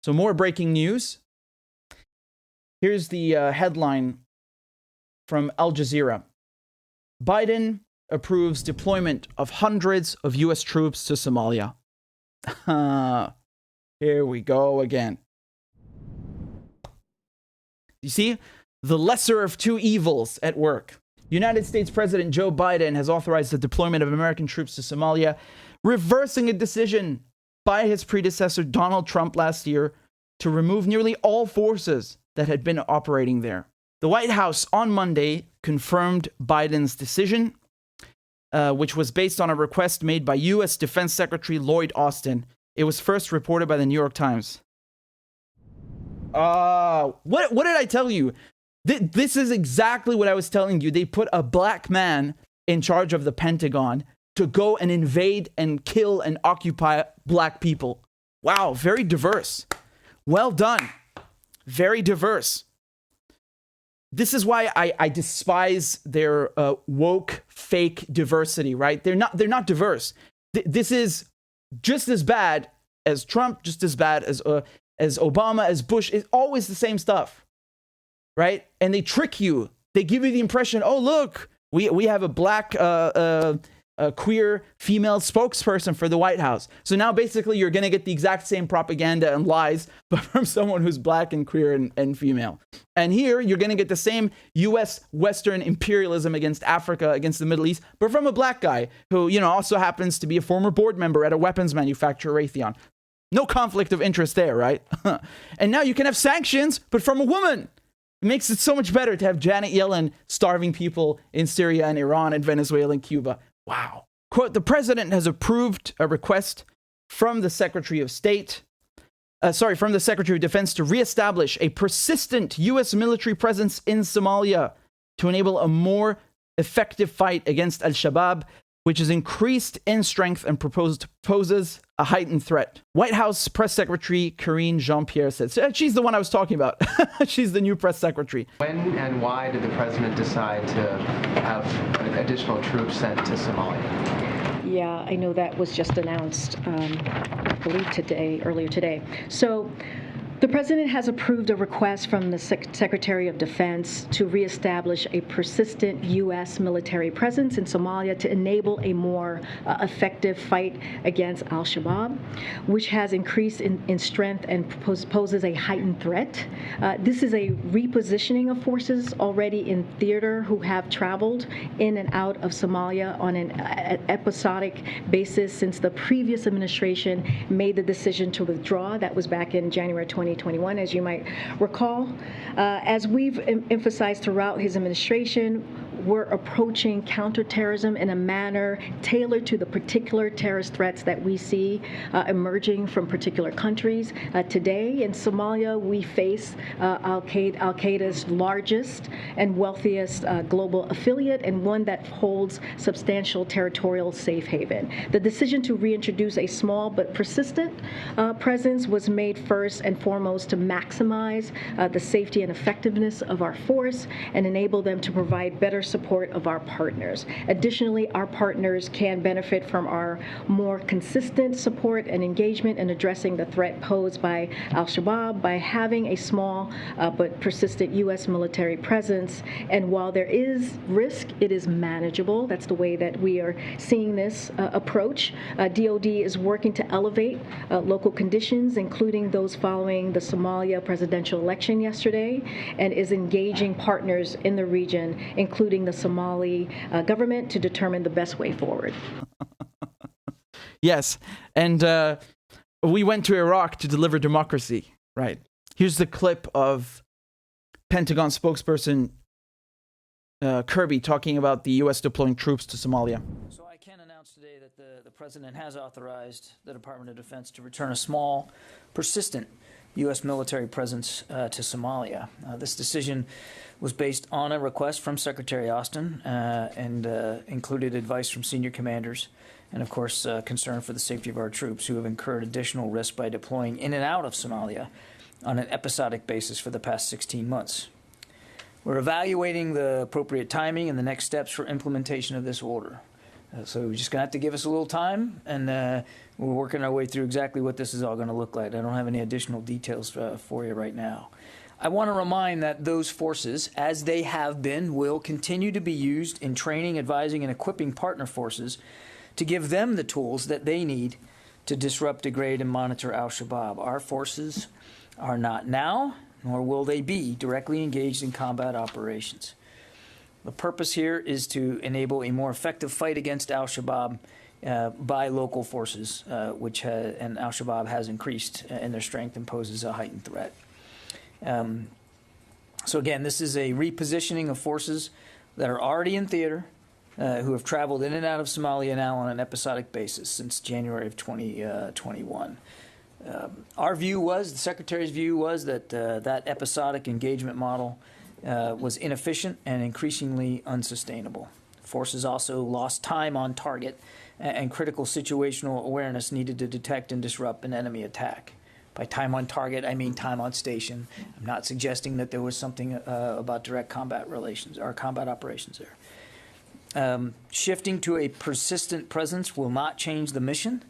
So more breaking news. Here's the headline from Al Jazeera. Biden approves deployment of hundreds of U.S. troops to Somalia. Here we go again. You see, the lesser of two evils at work. United States President Joe Biden has authorized the deployment of American troops to Somalia, reversing a decision by his predecessor Donald Trump last year to remove nearly all forces that had been operating there. The White House on Monday confirmed Biden's decision, which was based on a request made by U.S. Defense Secretary Lloyd Austin. It was first reported by the New York Times. What did I tell you? This is exactly what I was telling you. They put a black man in charge of the Pentagon to go and invade and kill and occupy black people. Wow, very diverse. Well done. Very diverse. This is why I despise their woke fake diversity, right? They're not diverse. This is just as bad as Trump, just as bad as Obama, as Bush. It's always the same stuff, right? And they trick you. They give you the impression, oh, look, we have a black queer female spokesperson for the White House. So now basically you're going to get the exact same propaganda and lies, but from someone who's black and queer and female. And here you're going to get the same U.S. Western imperialism against Africa, against the Middle East, but from a black guy who, also happens to be a former board member at a weapons manufacturer, Raytheon. No conflict of interest there, right? And now you can have sanctions, but from a woman. It makes it so much better to have Janet Yellen starving people in Syria and Iran and Venezuela and Cuba. Wow. Quote, the president has approved a request from the Secretary of Defense to reestablish a persistent U.S. military presence in Somalia to enable a more effective fight against Al-Shabab, which is increased in strength and poses a heightened threat. White House Press Secretary Karine Jean-Pierre said, she's the one I was talking about. She's the new press secretary. When and why did the president decide to have additional troops sent to Somalia? Yeah, I know that was just announced, I believe earlier today. So the president has approved a request from the Secretary of Defense to reestablish a persistent U.S. military presence in Somalia to enable a more effective fight against Al-Shabab, which has increased in strength and poses a heightened threat. This is a repositioning of forces already in theater who have traveled in and out of Somalia on an episodic basis since the previous administration made the decision to withdraw. That was back in January 2021, as you might recall. As we've emphasized throughout his administration, we're approaching counterterrorism in a manner tailored to the particular terrorist threats that we see emerging from particular countries. Today in Somalia, we face Al-Qaeda's largest and wealthiest global affiliate, and one that holds substantial territorial safe haven. The decision to reintroduce a small but persistent presence was made first and foremost to maximize the safety and effectiveness of our force and enable them to provide better support of our partners. Additionally, our partners can benefit from our more consistent support and engagement in addressing the threat posed by Al-Shabaab by having a small but persistent U.S. military presence. And while there is risk, it is manageable. That's the way that we are seeing this approach. DoD is working to elevate local conditions, including those following the Somalia presidential election yesterday, and is engaging partners in the region, including the Somali government, to determine the best way forward. Yes, and we went to Iraq to deliver democracy, right? Here's the clip of Pentagon spokesperson Kirby talking about the U.S. deploying troops to Somalia. So I can announce today that the president has authorized the Department of Defense to return a small, persistent U.S. military presence to Somalia. This decision was based on a request from Secretary Austin and included advice from senior commanders and, of course, concern for the safety of our troops who have incurred additional risk by deploying in and out of Somalia on an episodic basis for the past 16 months. We're evaluating the appropriate timing and the next steps for implementation of this order. So we're just going to have to give us a little time, and we're working our way through exactly what this is all going to look like. I don't have any additional details for you right now. I want to remind that those forces, as they have been, will continue to be used in training, advising, and equipping partner forces to give them the tools that they need to disrupt, degrade, and monitor Al-Shabab. Our forces are not now, nor will they be, directly engaged in combat operations. The purpose here is to enable a more effective fight against Al-Shabaab by local forces, and Al-Shabaab has increased in their strength and poses a heightened threat. So again, this is a repositioning of forces that are already in theater, who have traveled in and out of Somalia now on an episodic basis since January of 2021. Our view was, the Secretary's view was that that episodic engagement model was inefficient and increasingly unsustainable. Forces also lost time on target and critical situational awareness needed to detect and disrupt an enemy attack. By time on target, I mean time on station. I'm not suggesting that there was something about direct combat relations or combat operations there. Shifting to a persistent presence will not change the mission,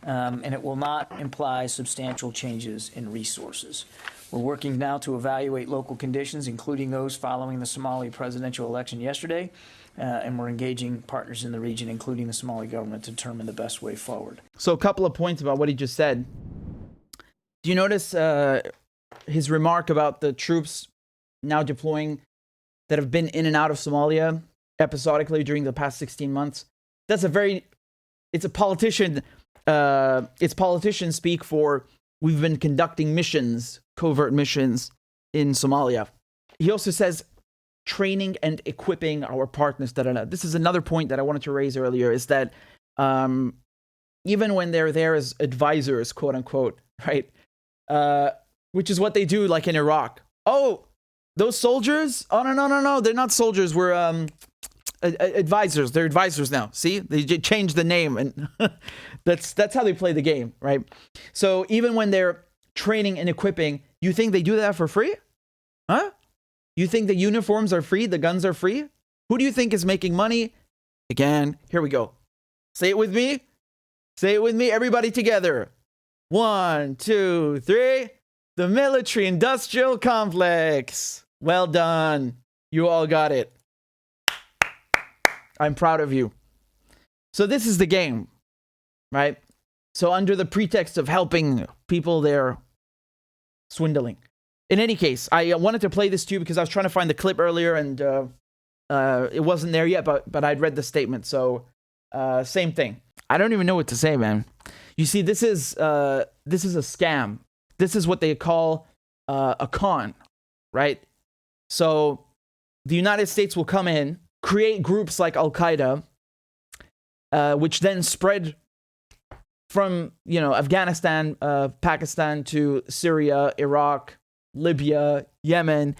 and it will not imply substantial changes in resources. We're working now to evaluate local conditions, including those following the Somali presidential election yesterday, and we're engaging partners in the region, including the Somali government, to determine the best way forward. So a couple of points about what he just said. Do you notice his remark about the troops now deploying that have been in and out of Somalia episodically during the past 16 months? It's politician speak for we've been conducting missions, covert missions in Somalia. He also says training and equipping our partners. This is another point that I wanted to raise earlier, is that even when they're there as advisors, quote unquote, right? Which is what they do, like in Iraq. Oh, those soldiers? Oh, no. They're not soldiers. We're advisors. They're advisors now. See? They changed the name, and that's how they play the game, right? So even when they're training and equipping, you think they do that for free? Huh? You think the uniforms are free? The guns are free? Who do you think is making money? Again, here we go. Say it with me. Say it with me, everybody together. 1, 2, 3. The military-industrial complex. Well done. You all got it. I'm proud of you. So this is the game, right? So under the pretext of helping people, they're swindling. In any case, I wanted to play this to you because I was trying to find the clip earlier, and it wasn't there yet, but I'd read the statement. So same thing. I don't even know what to say, man. You see, this is a scam. This is what they call a con, right? So the United States will come in, create groups like Al-Qaeda, which then spread from, Afghanistan, Pakistan to Syria, Iraq, Libya, Yemen.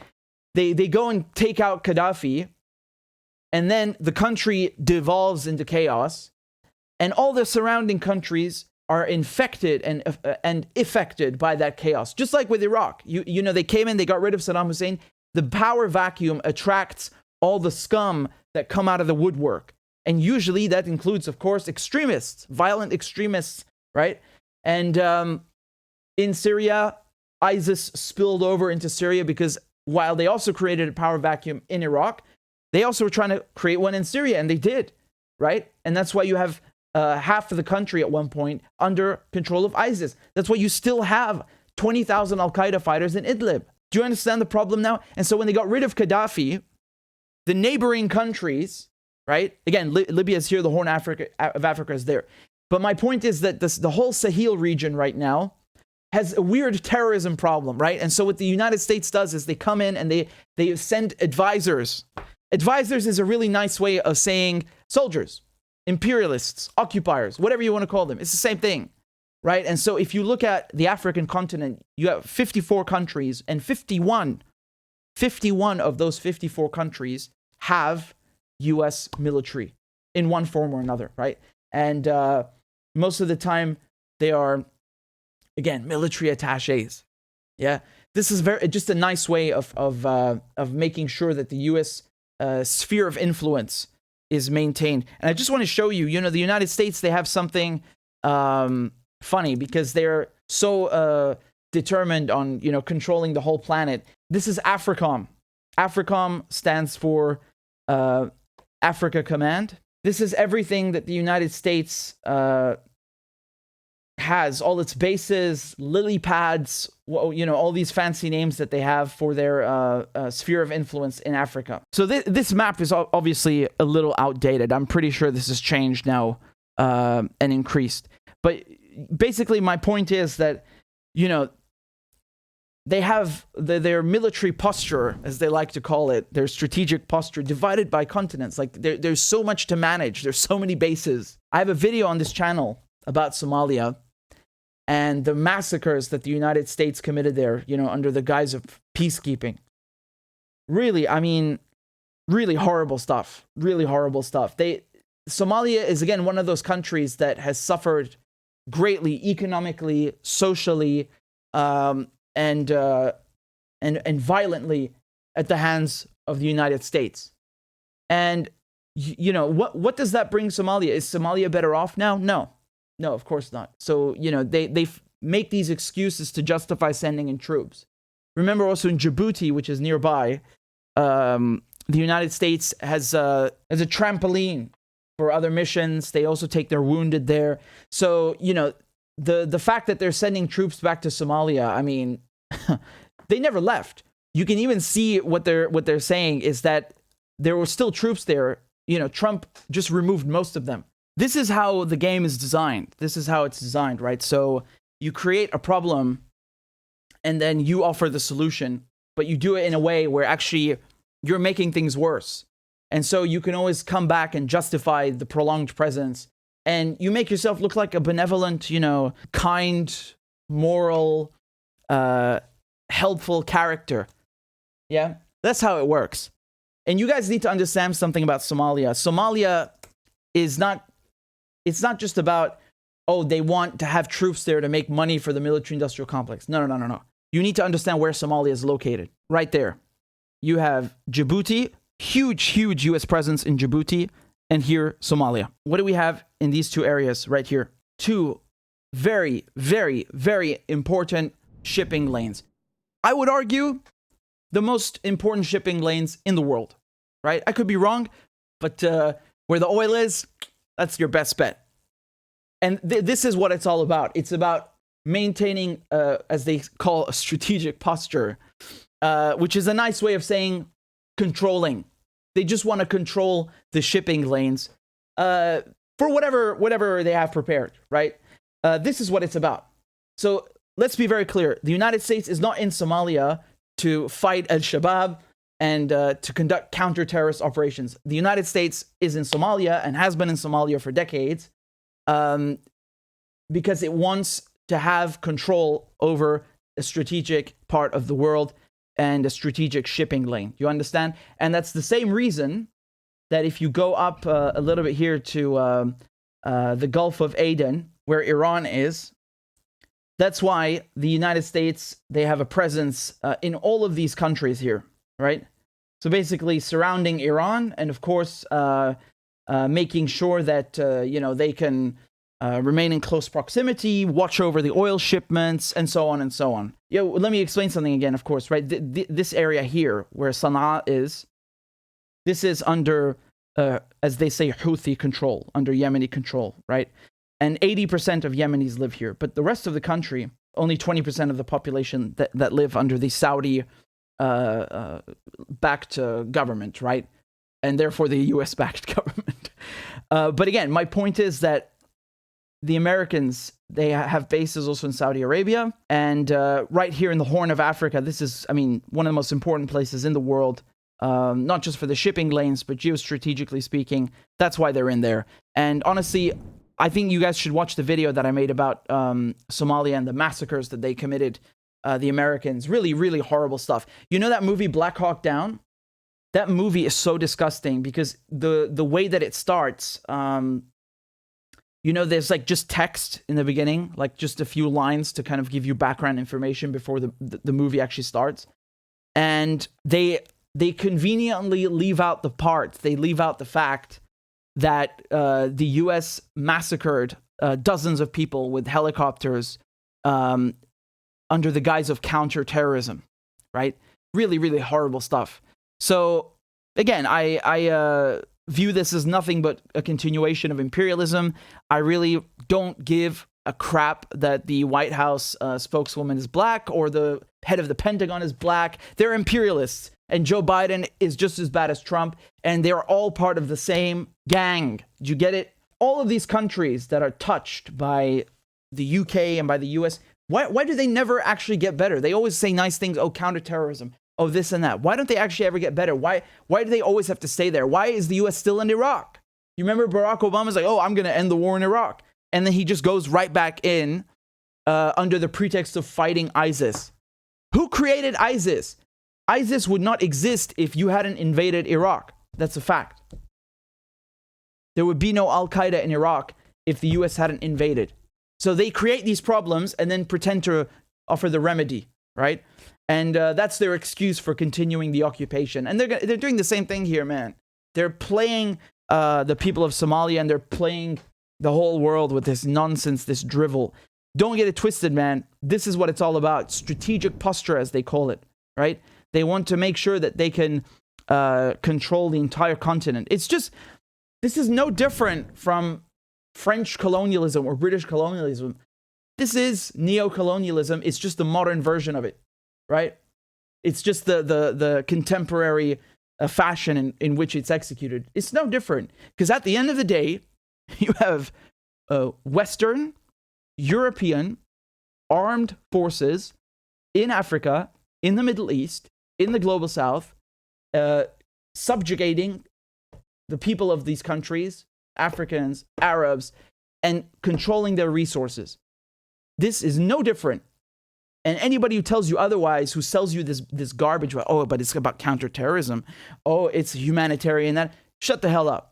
They go and take out Gaddafi, and then the country devolves into chaos, and all the surrounding countries are infected and affected by that chaos. Just like with Iraq, they came in, they got rid of Saddam Hussein. The power vacuum attracts all the scum that come out of the woodwork. And usually that includes, of course, extremists, violent extremists, right? And in Syria, ISIS spilled over into Syria because while they also created a power vacuum in Iraq, they also were trying to create one in Syria, and they did, right? And that's why you have half of the country at one point under control of ISIS. That's why you still have 20,000 Al-Qaeda fighters in Idlib. Do you understand the problem now? And so when they got rid of Gaddafi, the neighboring countries, right? Again, Libya is here, the Horn of Africa is there. But my point is that the whole Sahel region right now has a weird terrorism problem, right? And so what the United States does is they come in and they send advisors. Advisors is a really nice way of saying soldiers, imperialists, occupiers, whatever you want to call them. It's the same thing, right? And so if you look at the African continent, you have 54 countries, and 51 of those 54 countries have U.S. military in one form or another, right? And most of the time they are, again, military attaches. Yeah, this is just a nice way of making sure that the U.S. Sphere of influence is maintained. And I just want to show you, the United States, they have something funny because they're so determined on, controlling the whole planet. This is AFRICOM. AFRICOM stands for Africa Command. This is everything that the United States has, all its bases, lily pads, all these fancy names that they have for their sphere of influence in Africa. So this map is obviously a little outdated. I'm pretty sure this has changed now and increased. But basically, my point is that, they have their military posture, as they like to call it, their strategic posture, divided by continents. Like, there's so much to manage. There's so many bases. I have a video on this channel about Somalia and the massacres that the United States committed there, under the guise of peacekeeping. Really, really horrible stuff. Really horrible stuff. Somalia is, again, one of those countries that has suffered greatly economically, socially, and violently at the hands of the United States. And what does that bring Somalia? Is Somalia better off now? No, of course not. So they make these excuses to justify sending in troops. Remember also in Djibouti, which is nearby, the United States has a trampoline for other missions. They also take their wounded there. So the fact that they're sending troops back to Somalia, they never left. You can even see what they're saying is that there were still troops there. Trump just removed most of them. This is how the game is designed. This is how it's designed, right? So you create a problem and then you offer the solution, but you do it in a way where actually you're making things worse. And so you can always come back and justify the prolonged presence. And you make yourself look like a benevolent, kind, moral, helpful character. Yeah? That's how it works. And you guys need to understand something about Somalia. Somalia is not, it's not just about, they want to have troops there to make money for the military-industrial complex. No. You need to understand where Somalia is located. Right there. You have Djibouti, huge U.S. presence in Djibouti, and here, Somalia. What do we have in these two areas right here? Two very, very, very important shipping lanes. I would argue the most important shipping lanes in the world, right? I could be wrong, but where the oil is, that's your best bet. And this is what it's all about. It's about maintaining, as they call, a strategic posture, which is a nice way of saying controlling. They just want to control the shipping lanes for whatever they have prepared, right? This is what it's about. So let's be very clear. The United States is not in Somalia to fight Al-Shabab and to conduct counter-terrorist operations. The United States is in Somalia and has been in Somalia for decades because it wants to have control over a strategic part of the world and a strategic shipping lane. You understand? And that's the same reason that if you go up a little bit here to the Gulf of Aden, where Iran is, that's why the United States, they have a presence in all of these countries here, right? So basically surrounding Iran and, of course, making sure that, they can remain in close proximity, watch over the oil shipments, and so on and so on. Let me explain something again, of course, right? This area here, where Sana'a is, this is under, as they say, Houthi control, under Yemeni control, right? And 80% of Yemenis live here. But the rest of the country, only 20% of the population that live under the Saudi backed government, right? And therefore the US backed government. But again, my point is that the Americans, they have bases also in Saudi Arabia. And right here in the Horn of Africa, this is, one of the most important places in the world, not just for the shipping lanes, but geostrategically speaking. That's why they're in there. And honestly, I think you guys should watch the video that I made about Somalia and the massacres that they committed, the Americans. Really, really horrible stuff. You know that movie Black Hawk Down? That movie is so disgusting because the way that it starts, there's like just text in the beginning, like just a few lines to kind of give you background information before the movie actually starts. And they conveniently leave out the part, they leave out the fact that the U.S. massacred dozens of people with helicopters under the guise of counterterrorism, right? Really, really horrible stuff. So again, I view this as nothing but a continuation of imperialism. I really don't give a crap that the White House spokeswoman is black or the head of the Pentagon is black. They're imperialists, and Joe Biden is just as bad as Trump, and they're all part of the same gang. Do you get it? All of these countries that are touched by the UK and by the US, why do they never actually get better? They always say nice things, oh, counterterrorism, oh, this and that. Why don't they actually ever get better? Why do they always have to stay there? Why is the US still in Iraq? You remember Barack Obama's like, oh, I'm going to end the war in Iraq. And then he just goes right back in under the pretext of fighting ISIS. Who created ISIS? ISIS would not exist if you hadn't invaded Iraq. That's a fact. There would be no Al-Qaeda in Iraq if the US hadn't invaded. So they create these problems and then pretend to offer the remedy, right? And that's their excuse for continuing the occupation. And they're doing the same thing here, man. They're playing the people of Somalia, and they're playing the whole world with this nonsense, this drivel. Don't get it twisted, man. This is what it's all about. Strategic posture, as they call it, right? They want to make sure that they can control the entire continent. It's just, this is no different from French colonialism or British colonialism. This is neo-colonialism. It's just the modern version of it, right? It's just the contemporary fashion in which it's executed. It's no different, because at the end of the day, you have Western, European armed forces in Africa, in the Middle East, in the global South, subjugating the people of these countries, Africans, Arabs, and controlling their resources. This is no different. And anybody who tells you otherwise, who sells you this garbage, oh, but it's about counterterrorism, oh, it's humanitarian, that, shut the hell up.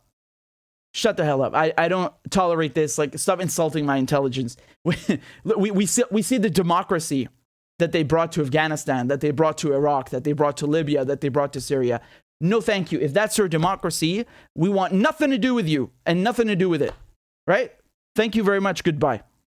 Shut the hell up. I don't tolerate this. Like, stop insulting my intelligence. We see the democracy that they brought to Afghanistan, that they brought to Iraq, that they brought to Libya, that they brought to Syria. No, thank you. If that's your democracy, we want nothing to do with you and nothing to do with it. Right? Thank you very much. Goodbye.